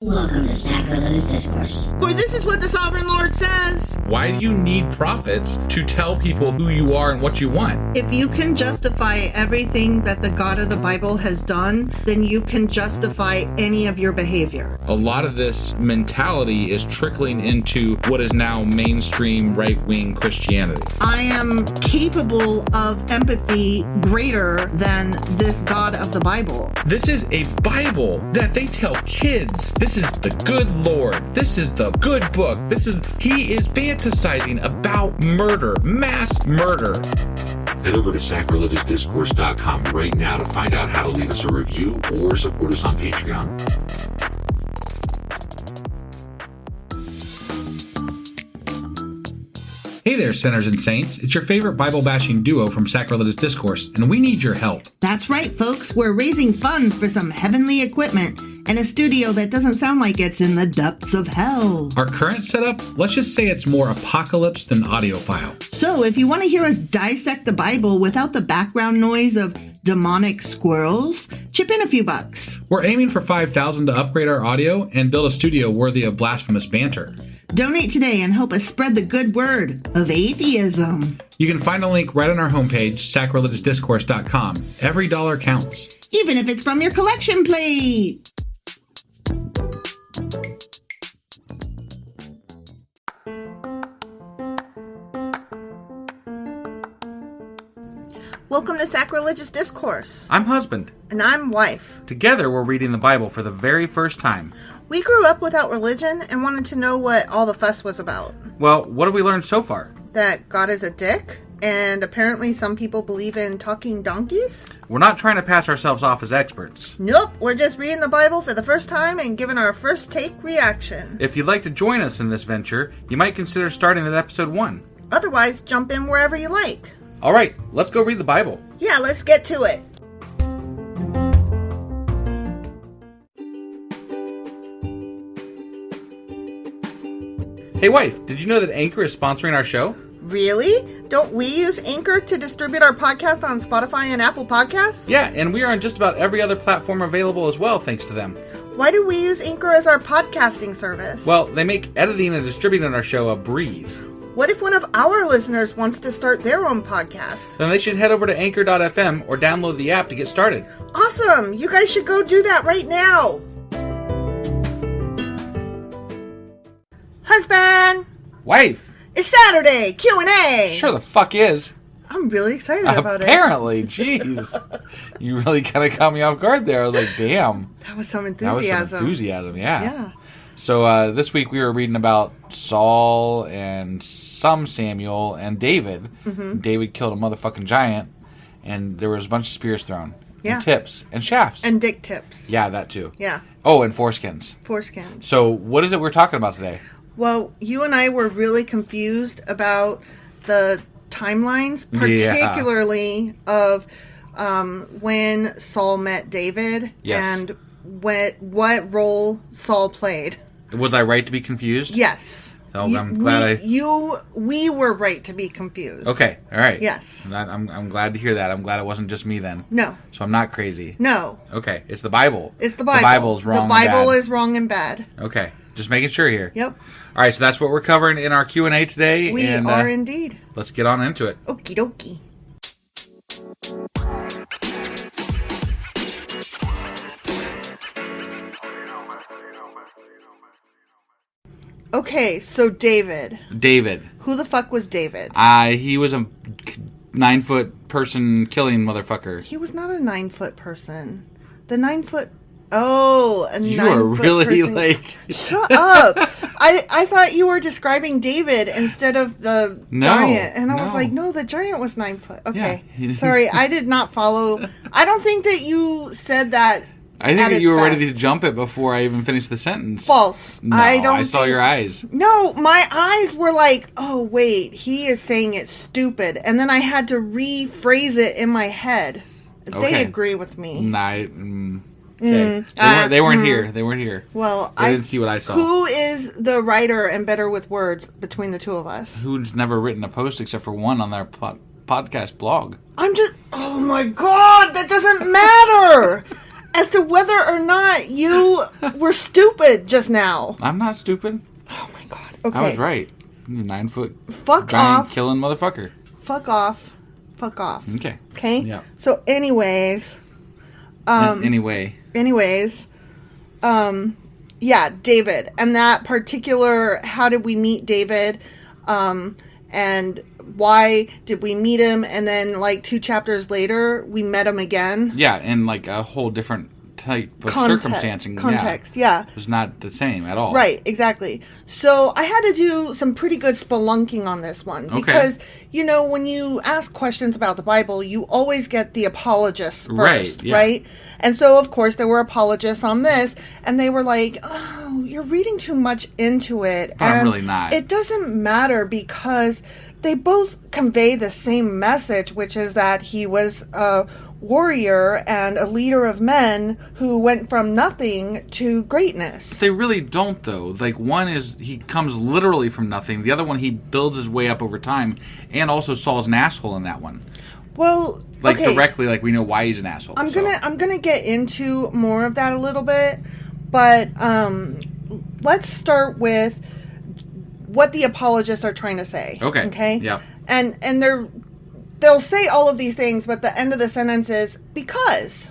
Welcome to Sacrilegious Discourse. For this is what the Sovereign Lord says. Why do you need prophets to tell people who you are and what you want? If you can justify everything that the God of the Bible has done, then you can justify any of your behavior. A lot of this mentality is trickling into what is now mainstream right-wing Christianity. I am capable of empathy greater than this God of the Bible. This is a Bible that they tell kids. This is the good Lord. This is the good book. He is fantasizing about murder, mass murder. Head over to sacrilegiousdiscourse.com right now to find out how to leave us a review or support us on Patreon. Hey there, sinners and saints. It's your favorite Bible-bashing duo from Sacrilegious Discourse, and we need your help. That's right, folks. We're raising funds for some heavenly equipment and a studio that doesn't sound like it's in the depths of hell. Our current setup, let's just say it's more apocalypse than audiophile. So if you want to hear us dissect the Bible without the background noise of demonic squirrels, chip in a few bucks. We're aiming for $5,000 to upgrade our audio and build a studio worthy of blasphemous banter. Donate today and help us spread the good word of atheism. You can find a link right on our homepage, sacrilegiousdiscourse.com. Every dollar counts. Even if it's from your collection plate. Welcome to Sacrilegious Discourse. I'm husband. And I'm wife. Together we're reading the Bible for the very first time. We grew up without religion and wanted to know what all the fuss was about. Well, what have we learned so far? That God is a dick, and apparently some people believe in talking donkeys? We're not trying to pass ourselves off as experts. Nope, we're just reading the Bible for the first time and giving our first take reaction. If you'd like to join us in this venture, you might consider starting at episode 1. Otherwise, jump in wherever you like. Alright, let's go read the Bible. Yeah, let's get to it. Hey wife, did you know that Anchor is sponsoring our show? Really? Don't we use Anchor to distribute our podcast on Spotify and Apple Podcasts? Yeah, and we are on just about every other platform available as well, thanks to them. Why do we use Anchor as our podcasting service? Well, they make editing and distributing our show a breeze. What if one of our listeners wants to start their own podcast? Then they should head over to anchor.fm or download the app to get started. Awesome! You guys should go do that right now! Husband! Wife! It's Saturday! Q&A! Sure the fuck is. I'm really excited about it. Apparently, jeez. You really kind of caught me off guard there. I was like, damn. That was some enthusiasm. Yeah. So this week we were reading about Saul and some Samuel and David. Mm-hmm. David killed a motherfucking giant, and there was a bunch of spears thrown. Yeah. And tips. And shafts. And dick tips. Yeah, that too. Yeah. Oh, and foreskins. Foreskins. So what is it we're talking about today? Well, you and I were really confused about the timelines, particularly of when Saul met David and what role Saul played. Was I right to be confused? Yes. So I'm glad we were right to be confused. Okay, all right. Yes. I'm glad to hear that. I'm glad it wasn't just me then. No. So I'm not crazy. No. Okay, it's the Bible. It's the Bible. The Bible's wrong. The Bible is wrong and bad. Okay, just making sure here. Yep. All right, so that's what we're covering in our Q&A today. We are indeed. Let's get on into it. Okie dokie. Okay, so David. Who the fuck was David? He was a 9-foot person killing motherfucker. He was not a 9-foot person. The 9-foot... Oh, a 9-foot You are really person. like... Shut up! I thought you were describing David instead of the giant. And I was like, no, the giant was 9 foot. Okay. Yeah. Sorry, I did not follow. I don't think that you said that. I think that you were ready to jump it before I even finished the sentence. False. No, I saw your eyes. No, my eyes were like, oh, wait, he is saying it's stupid. And then I had to rephrase it in my head. Okay. They agree with me. Okay. They weren't here. They weren't here. Well, I didn't see what I saw. Who is the writer and better with words between the two of us? Who's never written a post except for one on their podcast blog? Oh my God, that doesn't matter. as to whether or not you were stupid just now. I'm not stupid. Oh my god. Okay. I was right. He's a 9-foot Fuck giant off. killing motherfucker. Fuck off. Fuck off. Okay. Okay? Yeah. So anyways, Anyway. Yeah, David. And that particular, how did we meet David? And why did we meet him? And then, like, 2 chapters later, we met him again. Yeah, and like a whole different type of circumstancing. Context, yeah. It was not the same at all. Right, exactly. So I had to do some pretty good spelunking on this one. Okay. Because, you know, when you ask questions about the Bible, you always get the apologists first, Right, yeah. right? And so, of course, there were apologists on this, and they were like, oh, you're reading too much into it. But I'm and really not. It doesn't matter because they both convey the same message, which is that he was a warrior and a leader of men who went from nothing to greatness. They really don't, though. Like, one is he comes literally from nothing. The other one, he builds his way up over time. And also Saul's an asshole in that one. Well, Like, okay. directly, like, we know why he's an asshole. I'm gonna get into more of that a little bit, but let's start with what the apologists are trying to say. Okay. Okay. Yeah. And they'll say all of these things, but the end of the sentence is because.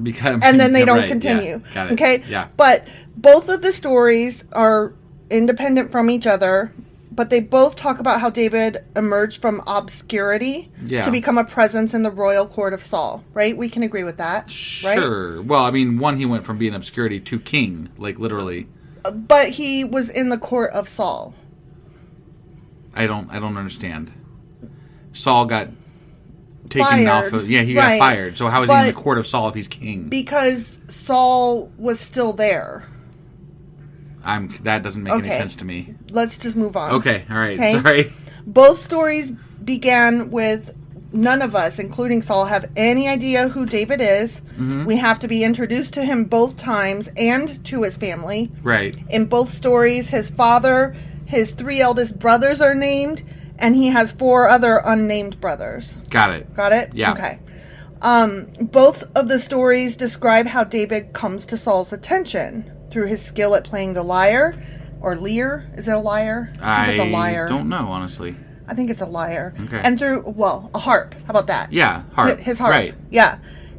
Because, And then they yeah, don't right, continue. Yeah, got it. Okay? Yeah. But both of the stories are independent from each other, but they both talk about how David emerged from obscurity Yeah. to become a presence in the royal court of Saul, right? We can agree with that, right? Sure. Well, I mean, one, he went from being obscurity to king, like, literally. But he was in the court of Saul. I don't understand. Saul got taken off Fired. of... Yeah, he Right. got fired. So how is he in the But- court of Saul if he's king? Because Saul was still there. That doesn't make any Okay. sense to me. Let's just move on. Okay, all right. Okay. Sorry. Both stories began with none of us, including Saul, have any idea who David is. Mm-hmm. We have to be introduced to him both times and to his family. Right. In both stories, his father, his 3 eldest brothers are named, and he has 4 other unnamed brothers. Got it. Got it? Yeah. Okay. Both of the stories describe how David comes to Saul's attention through his skill at playing the lyre, or lyre. Is it a lyre? I think it's a lyre. I don't know, honestly. I think it's a lyre. Okay. And through, well, a harp. How about that? Yeah, harp. His harp. Right. Yeah.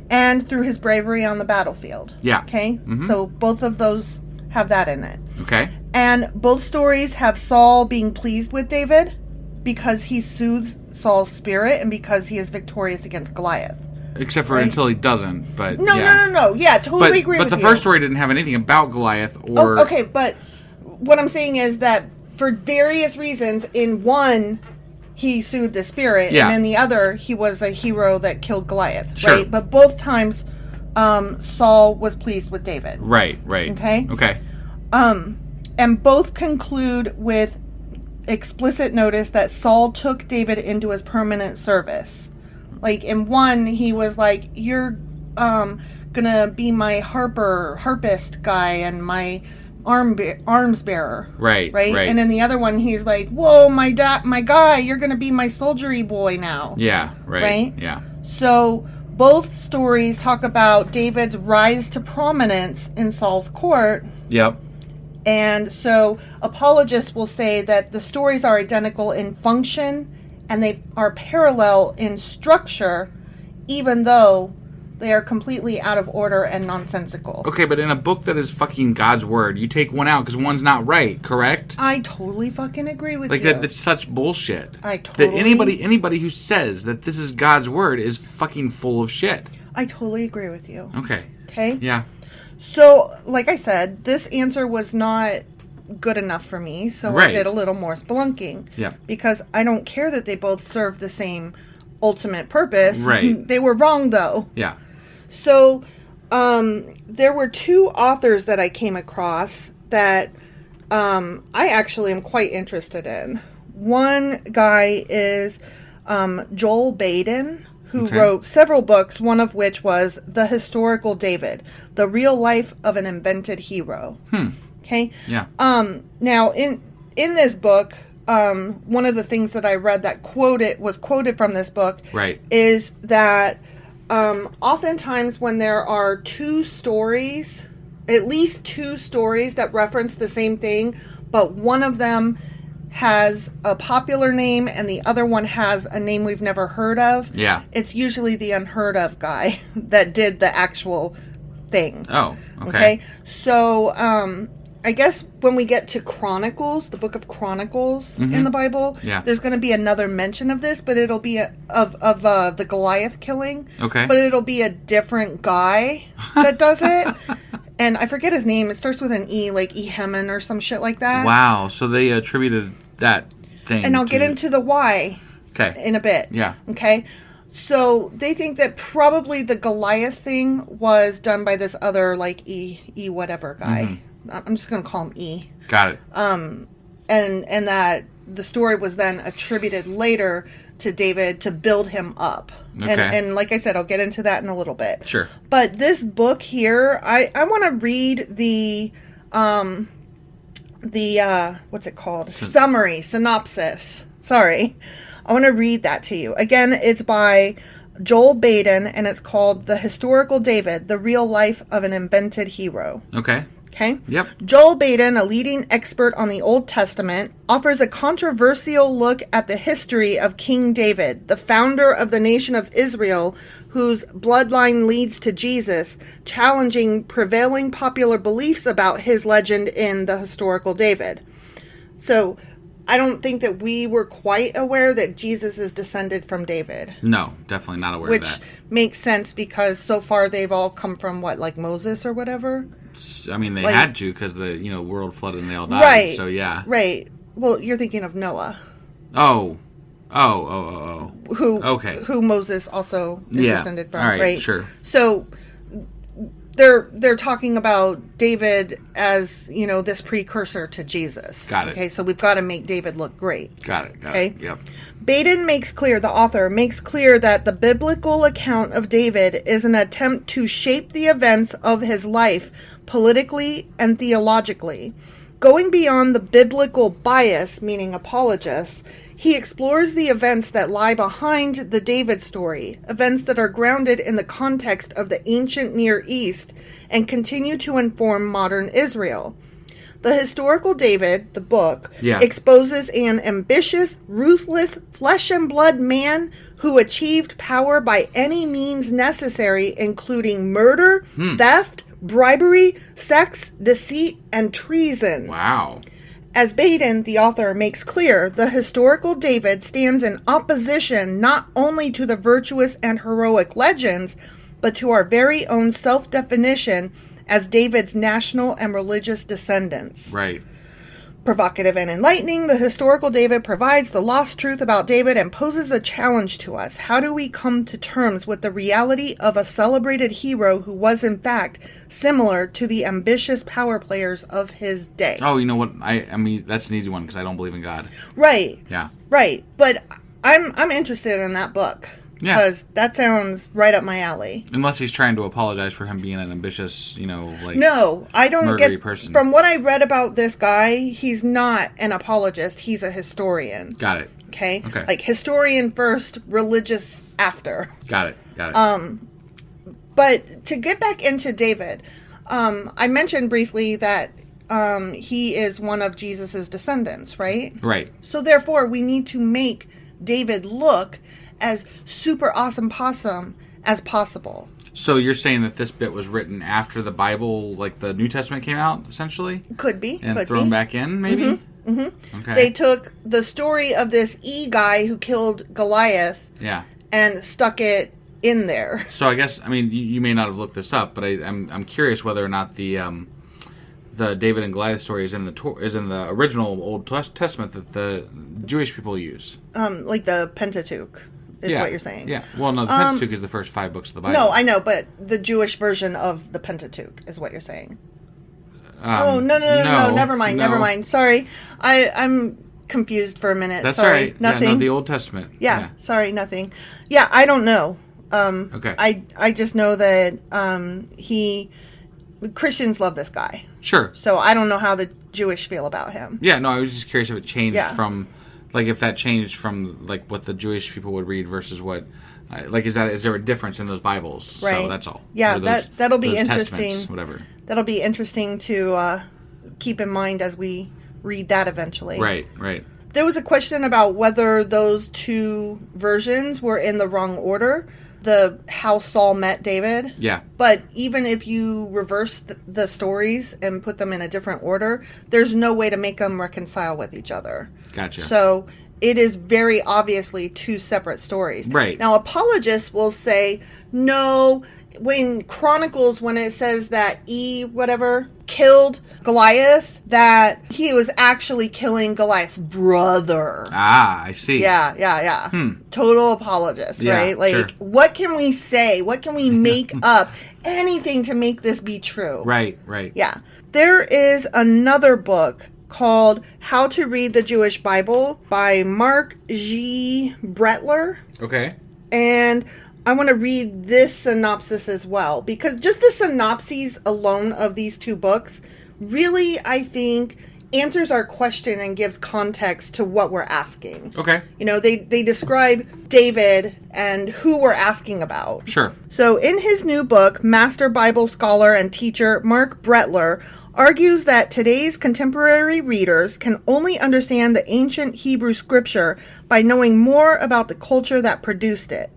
And through his bravery on the battlefield. Yeah. Okay? Mhm. So both of those have that in it. Okay. And both stories have Saul being pleased with David because he soothes Saul's spirit and because he is victorious against Goliath. Except for Right. until he doesn't, but No, yeah. no. Yeah, totally agree But with the you. first story didn't have anything about Goliath or... Oh, okay, but what I'm saying is that for various reasons, in one, he soothed the spirit, Yeah. and in the other, he was a hero that killed Goliath, Sure. right? But both times, Saul was pleased with David. Right. Okay. Okay. And both conclude with explicit notice that Saul took David into his permanent service. Like, in one, he was like, you're gonna be my harpist guy and my arms bearer. Right. And in the other one, he's like, whoa, my guy, you're gonna be my soldiery boy now. Yeah. Right? Yeah. So both stories talk about David's rise to prominence in Saul's court. Yep. And so apologists will say that the stories are identical in function and they are parallel in structure, even though they are completely out of order and nonsensical. Okay, but in a book that is fucking God's word, you take one out because one's not right, correct? I totally fucking agree with Like you. that's such bullshit. I totally... That anybody who says that this is God's word is fucking full of shit. I totally agree with you. Okay. Okay? Yeah. So, like I said, this answer was not good enough for me, so Right. I did a little more spelunking. Yeah. Because I don't care that they both serve the same ultimate purpose. Right. They were wrong, though. Yeah. So, there were 2 authors that I came across that I actually am quite interested in. One guy is Joel Baden, who Okay. wrote several books, one of which was The Historical David, The Real Life of an Invented Hero. Okay? Yeah. Now, in this book, one of the things that I read that was quoted from this book Right. is that oftentimes when there are at least two stories that reference the same thing, but one of them has a popular name and the other one has a name we've never heard of. Yeah. It's usually the unheard of guy that did the actual thing. Oh, okay. So, I guess when we get to Chronicles, the book of Chronicles in the Bible, there's going to be another mention of this, but it'll be of the Goliath killing. Okay. But it'll be a different guy that does it. And I forget his name. It starts with an E, like Eheman or some shit like that. Wow. So they attributed that thing. And I'll get into the why in a bit. Yeah. Okay. So they think that probably the Goliath thing was done by this other, like, E whatever guy. I'm just going to call him E. Got it. And that the story was then attributed later to David to build him up. Okay. And like I said, I'll get into that in a little bit. Sure. But this book here, I want to read the what's it called? Synopsis. Sorry. I want to read that to you. Again, it's by Joel Baden, and it's called The Historical David, The Real Life of an Invented Hero. Okay. Okay? Yep. Joel Baden, a leading expert on the Old Testament, offers a controversial look at the history of King David, the founder of the nation of Israel, whose bloodline leads to Jesus, challenging prevailing popular beliefs about his legend in The Historical David. So, I don't think that we were quite aware that Jesus is descended from David. No, definitely not aware of that. Which makes sense because so far they've all come from what, like Moses or whatever? I mean, they like, had to because the world flooded and they all died. Right. So yeah. Right. Well, you're thinking of Noah. Oh. Who Moses also is descended from. All right. Sure. So they're talking about David as this precursor to Jesus. Got it. Okay, so we've got to make David look great. Got it. Yep. Baden the author makes clear that the biblical account of David is an attempt to shape the events of his life politically and theologically. Going beyond the biblical bias, meaning apologists, he explores the events that lie behind the David story, events that are grounded in the context of the ancient Near East and continue to inform modern Israel. The Historical David, the book, exposes an ambitious, ruthless, flesh and blood man who achieved power by any means necessary, including murder, theft, bribery, sex, deceit, and treason. Wow. As Baden, the author, makes clear, the Historical David stands in opposition not only to the virtuous and heroic legends, but to our very own self-definition as David's national and religious descendants. Right. Provocative and enlightening, the Historical David provides the lost truth about David and poses a challenge to us. How do we come to terms with the reality of a celebrated hero who was, in fact, similar to the ambitious power players of his day? Oh, you know what? I mean, that's an easy one because I don't believe in God. Right. Yeah. Right. But I'm interested in that book. Yeah. Because that sounds right up my alley. Unless he's trying to apologize for him being an ambitious, No, I don't murdery person. From what I read about this guy, he's not an apologist. He's a historian. Got it. Okay? Okay. Like, historian first, religious after. Got it. But to get back into David, I mentioned briefly that he is one of Jesus's descendants, right? Right. So therefore, we need to make David look as super awesome possum as possible. So you're saying that this bit was written after the Bible, like the New Testament came out, essentially? Could be. And could thrown be. back in, maybe? Mm-hmm. Okay. They took the story of this E guy who killed Goliath and stuck it in there. So I guess, you may not have looked this up, but I'm curious whether or not the David and Goliath story is in the original Old Testament that the Jewish people use. Like the Pentateuch. Is what you're saying. Yeah. Well, no, the Pentateuch is the first 5 books of the Bible. No, I know, but the Jewish version of the Pentateuch is what you're saying. No, never mind. Sorry. I'm confused for a minute. That's sorry. all right. Nothing. Yeah, no, the Old Testament. Yeah, sorry, nothing. Yeah, I don't know. Okay. I just know that Christians love this guy. Sure. So I don't know how the Jewish feel about him. Yeah, no, I was just curious if it changed from... Like, if that changed from, like, what the Jewish people would read versus what Like, is there a difference in those Bibles? Right. So that's all. Yeah, Or those- that'll be those interesting. testaments, whatever. That'll be interesting to keep in mind as we read that eventually. Right. There was a question about whether those two versions were in the wrong order. How Saul met David. Yeah. But even if you reverse the stories and put them in a different order, there's no way to make them reconcile with each other. Gotcha. So it is very obviously two separate stories. Right. Now, apologists will say, no, when Chronicles, when it says that killed Goliath, that he was actually killing Goliath's brother. Ah, I see. Yeah. Total apologist, Yeah, right? Like, sure. what can we say? What can we make up? Anything to make this be true. Right. Yeah. There is another book called How to Read the Jewish Bible by Mark G. Brettler. Okay. And I want to read this synopsis as well, because just the synopses alone of these two books really, I think, answers our question and gives context to what we're asking. Okay. You know, they describe David and who we're asking about. Sure. So in his new book, Master Bible Scholar and Teacher Mark Brettler argues that today's contemporary readers can only understand the ancient Hebrew scripture by knowing more about the culture that produced it.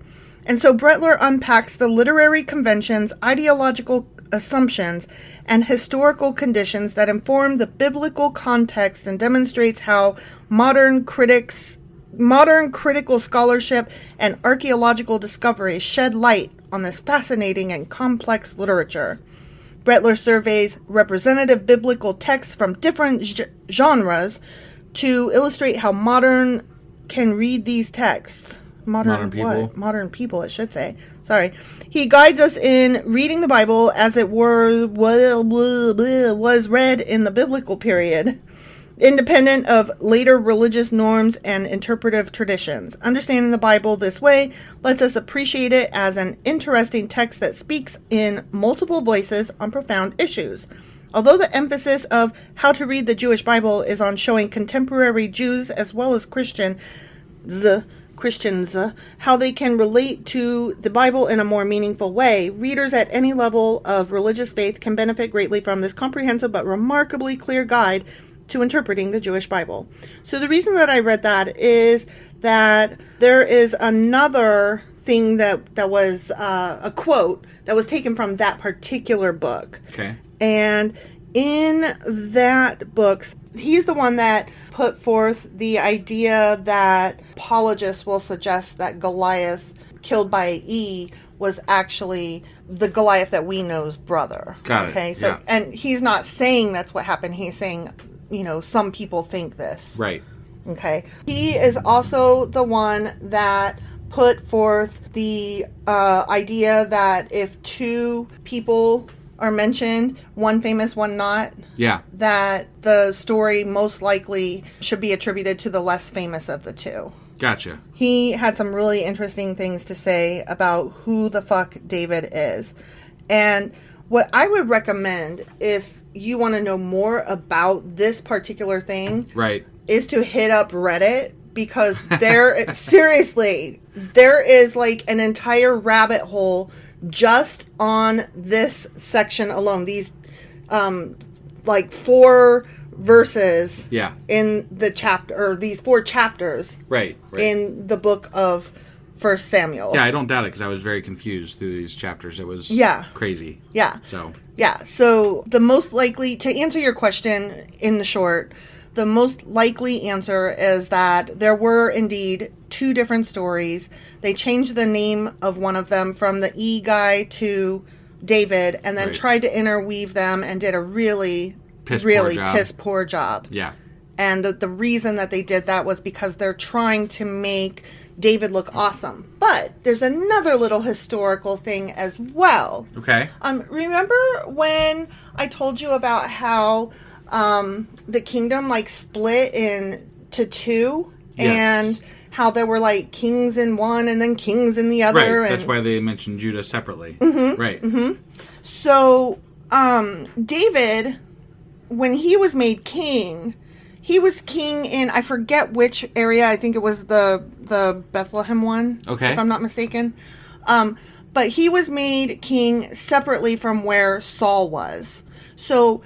And so Brettler unpacks the literary conventions, ideological assumptions, and historical conditions that inform the biblical context and demonstrates how modern critical scholarship and archaeological discoveries shed light on this fascinating and complex literature. Brettler surveys representative biblical texts from different genres to illustrate how modern can read these texts. Modern people. what? Modern people, it should say. Sorry. He guides us in reading the Bible as it was read in the biblical period, independent of later religious norms and interpretive traditions. Understanding the Bible this way lets us appreciate it as an interesting text that speaks in multiple voices on profound issues. Although the emphasis of How to Read the Jewish Bible is on showing contemporary Jews as well as Christians how they can relate to the Bible in a more meaningful way, readers at any level of religious faith can benefit greatly from this comprehensive but remarkably clear guide to interpreting the Jewish Bible. So the reason that I read that is that there is another thing that was a quote that was taken from that particular book. Okay. And in that book, he's the one that put forth the idea that apologists will suggest that Goliath killed by E was actually the Goliath that we know's brother. Got it. Okay. So, yeah. And he's not saying that's what happened. He's saying, you know, some people think this. Right. Okay. He is also the one that put forth the idea that if two people are mentioned, one famous, one not, Yeah. that the story most likely should be attributed to the less famous of the two. Gotcha. He had some really interesting things to say about who the fuck David is. And what I would recommend if you want to know more about this particular thing, Right. is to hit up Reddit, because there, seriously, there is like an entire rabbit hole just on this section alone. These, like 4 verses Yeah. in the chapter, or these 4 chapters Right. in the book of 1 Samuel. Yeah, I don't doubt it, because I was very confused through these chapters. It was crazy. Yeah. So. Yeah. So the most likely, to answer your question in the short, the most likely answer is that there were indeed 2 different stories. They changed the name of one of them from the E guy to David, and then tried to interweave them and did a really piss poor job. Yeah. And the reason that they did that was because they're trying to make David look awesome. But there's another little historical thing as well. Okay. Remember when I told you about how the kingdom like split into 2? Yes. And how there were like kings in one and then kings in the other. Right. That's and, why they mentioned Judah separately. Mm-hmm, right. Mm-hmm. So David, when he was made king, he was king in, I forget which area. I think it was the the Bethlehem one. Okay. If I'm not mistaken. But he was made king separately from where Saul was. So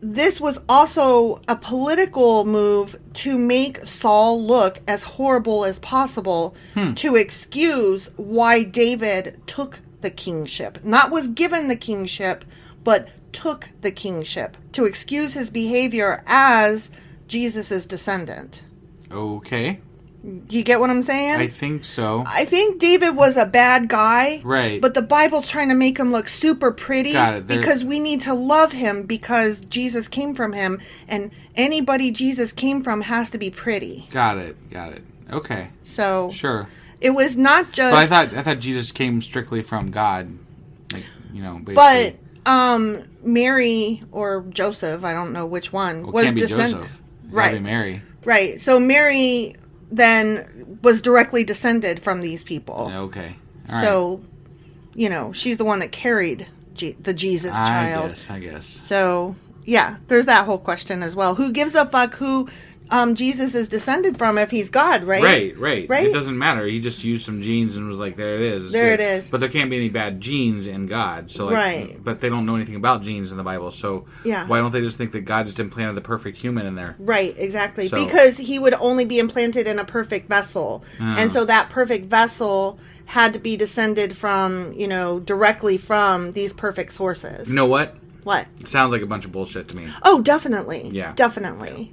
this was also a political move to make Saul look as horrible as possible to excuse why David took the kingship. Not was given the kingship, but took the kingship. To excuse his behavior as Jesus' descendant. Okay. You get what I'm saying? I think so. I think David was a bad guy. Right. But the Bible's trying to make him look super pretty. Got it. Because we need to love him because Jesus came from him. And anybody Jesus came from has to be pretty. Got it. Okay. So. Sure. It was not just. But I thought Jesus came strictly from God. Like, basically. But Mary or Joseph, I don't know which one, was can't be Joseph. Right. Be Mary. Right. So Mary then was directly descended from these people. Okay. All so, she's the one that carried the Jesus child. I guess. So, yeah, there's that whole question as well. Who gives a fuck who Jesus is descended from if he's God, right? Right. It doesn't matter. He just used some genes and was like, there it is. It is. But there can't be any bad genes in God. So, right. But they don't know anything about genes in the Bible. So why don't they just think that God just implanted the perfect human in there? Right, exactly. So, because he would only be implanted in a perfect vessel. And so that perfect vessel had to be descended from, directly from these perfect sources. You know what? What? It sounds like a bunch of bullshit to me. Oh, definitely. Yeah. Definitely. Yeah.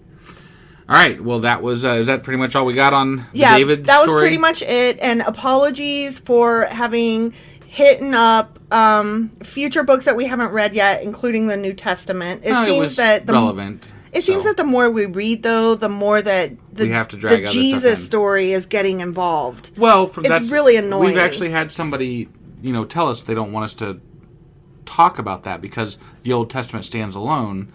All right. Well, that was, is that pretty much all we got on the David story? Yeah, that was pretty much it. And apologies for having hidden up future books that we haven't read yet, including the New Testament. It was relevant. It seems that the more we read, though, the more that we have to drag the Jesus story is getting involved. Well, it's really annoying. We've actually had somebody, tell us they don't want us to talk about that because the Old Testament stands alone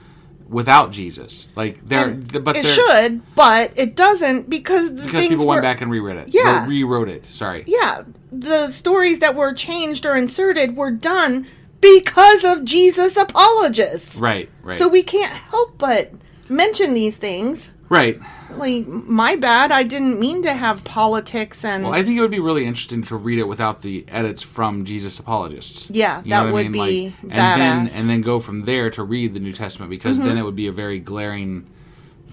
without Jesus. It should, but it doesn't because people went back and rewrote it. Yeah. Rewrote it, sorry. Yeah. The stories that were changed or inserted were done because of Jesus apologists. Right. So we can't help but mention these things. Right. Like, my bad, I didn't mean to have politics and... Well, I think it would be really interesting to read it without the edits from Jesus apologists. Yeah, that would be badass. And then go from there to read the New Testament, because then it would be a very glaring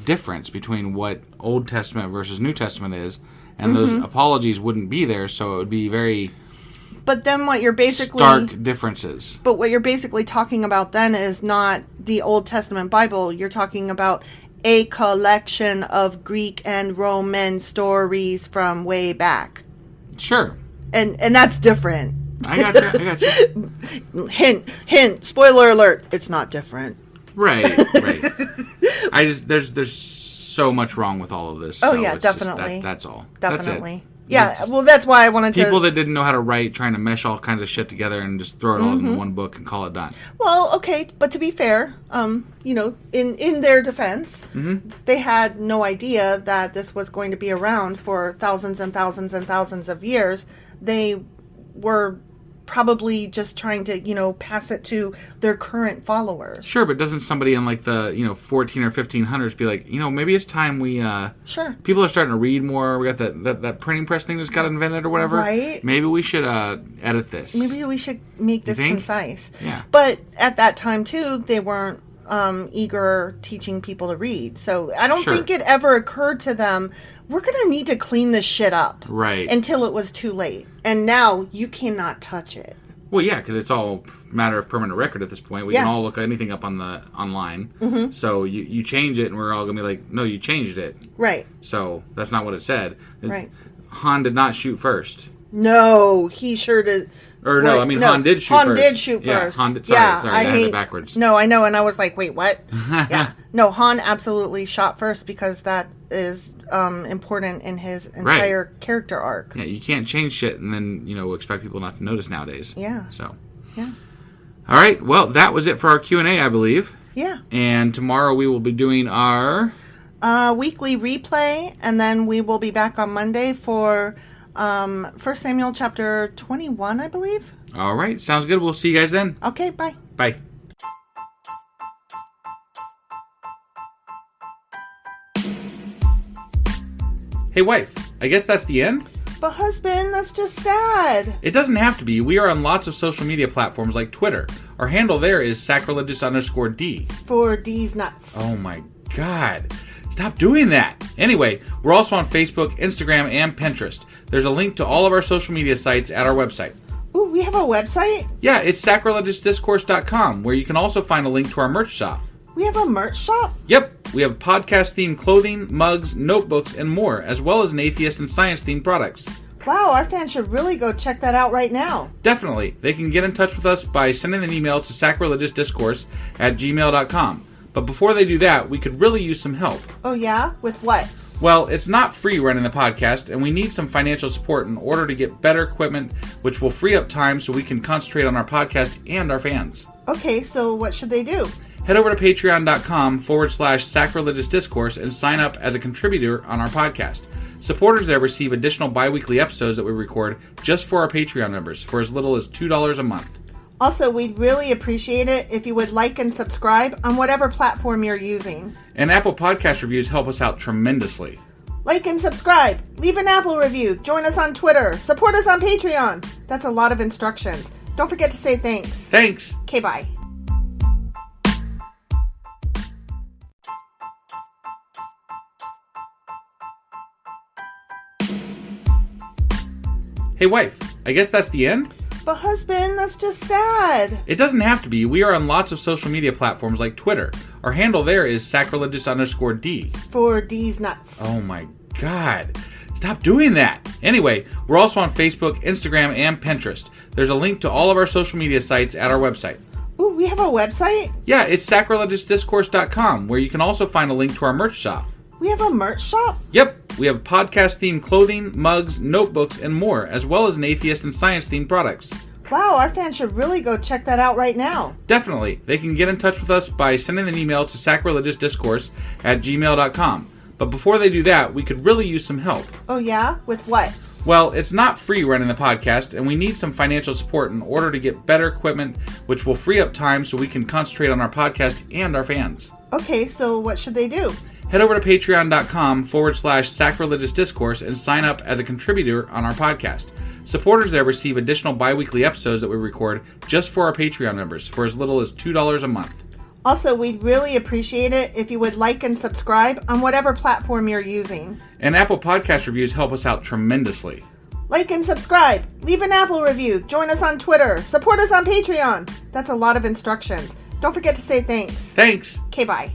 difference between what Old Testament versus New Testament is, and those apologies wouldn't be there, so it would be very... But then what you're basically... stark differences. But what you're basically talking about then is not the Old Testament Bible. You're talking about a collection of Greek and Roman stories from way back. Sure. And that's different. I got you. Hint, spoiler alert, it's not different. Right. There's so much wrong with all of this. Oh, so yeah, it's definitely. That's all. Definitely. That's it. Yeah, well, that's why I wanted to... People that didn't know how to write, trying to mesh all kinds of shit together and just throw it all into one book and call it done. Well, okay, but to be fair, in their defense, they had no idea that this was going to be around for thousands and thousands and thousands of years. They were probably just trying to, pass it to their current followers. Sure, but doesn't somebody in like the, 14 or 1500s be like, maybe it's time we, Sure. People are starting to read more. We got that printing press thing that's got invented or whatever. Right. Maybe we should edit this. Maybe we should make this concise. Yeah. But at that time, too, they weren't eager teaching people to read. So I don't think it ever occurred to them, we're going to need to clean this shit up. Right. Until it was too late. And now you cannot touch it. Well, yeah, because it's all matter of permanent record at this point. We can all look anything up online. So you change it, and we're all going to be like, no, you changed it. Right. So that's not what it said. Right. Han did not shoot first. No, he sure did. Or no, I mean, Han did shoot first. Han did shoot first. Sorry, I had it backwards. No, I know, and I was like, wait, what? Yeah. No, Han absolutely shot first because that is important in his entire character arc. Yeah, you can't change shit and then, expect people not to notice nowadays. Yeah. So. Yeah. All right, well, that was it for our Q&A, I believe. Yeah. And tomorrow we will be doing our... weekly replay, and then we will be back on Monday for 1 Samuel chapter 21, I believe. All right, sounds good. We'll see you guys then. Okay, bye. Bye. Hey, wife, I guess that's the end? But husband, that's just sad. It doesn't have to be. We are on lots of social media platforms like Twitter. Our handle there is sacrilegious_D. For D's nuts. Oh my God. Stop doing that. Anyway, we're also on Facebook, Instagram, and Pinterest. There's a link to all of our social media sites at our website. Ooh, we have a website? Yeah, it's sacrilegiousdiscourse.com, where you can also find a link to our merch shop. We have a merch shop? Yep, we have podcast-themed clothing, mugs, notebooks, and more, as well as an atheist and science-themed products. Wow, our fans should really go check that out right now. Definitely. They can get in touch with us by sending an email to sacrilegiousdiscourse@gmail.com. But before they do that, we could really use some help. Oh yeah? With what? Well, it's not free running the podcast, and we need some financial support in order to get better equipment, which will free up time so we can concentrate on our podcast and our fans. Okay, so what should they do? Head over to patreon.com/sacrilegiousdiscourse and sign up as a contributor on our podcast. Supporters there receive additional bi-weekly episodes that we record just for our Patreon members for as little as $2 a month. Also, we'd really appreciate it if you would like and subscribe on whatever platform you're using. And Apple Podcast reviews help us out tremendously. Like and subscribe. Leave an Apple review. Join us on Twitter. Support us on Patreon. That's a lot of instructions. Don't forget to say thanks. Thanks. Okay, bye. Hey wife, I guess that's the end? But husband, that's just sad. It doesn't have to be. We are on lots of social media platforms like Twitter. Our handle there is sacrilegious_D. For D's nuts. Oh my God. Stop doing that. Anyway, we're also on Facebook, Instagram, and Pinterest. There's a link to all of our social media sites at our website. Ooh, we have a website? Yeah, it's sacrilegiousdiscourse.com, where you can also find a link to our merch shop. We have a merch shop? Yep, we have podcast-themed clothing, mugs, notebooks, and more, as well as an atheist and science-themed products. Wow, our fans should really go check that out right now. Definitely. They can get in touch with us by sending an email to sacrilegiousdiscourse@gmail.com. But before they do that, we could really use some help. Oh yeah? With what? Well, it's not free running the podcast, and we need some financial support in order to get better equipment, which will free up time so we can concentrate on our podcast and our fans. Okay, so what should they do? Head over to patreon.com/sacrilegiousdiscourse and sign up as a contributor on our podcast. Supporters there receive additional bi-weekly episodes that we record just for our Patreon members for as little as $2 a month. Also, we'd really appreciate it if you would like and subscribe on whatever platform you're using. And Apple Podcast reviews help us out tremendously. Like and subscribe. Leave an Apple review. Join us on Twitter. Support us on Patreon. That's a lot of instructions. Don't forget to say thanks. Thanks. Okay, bye.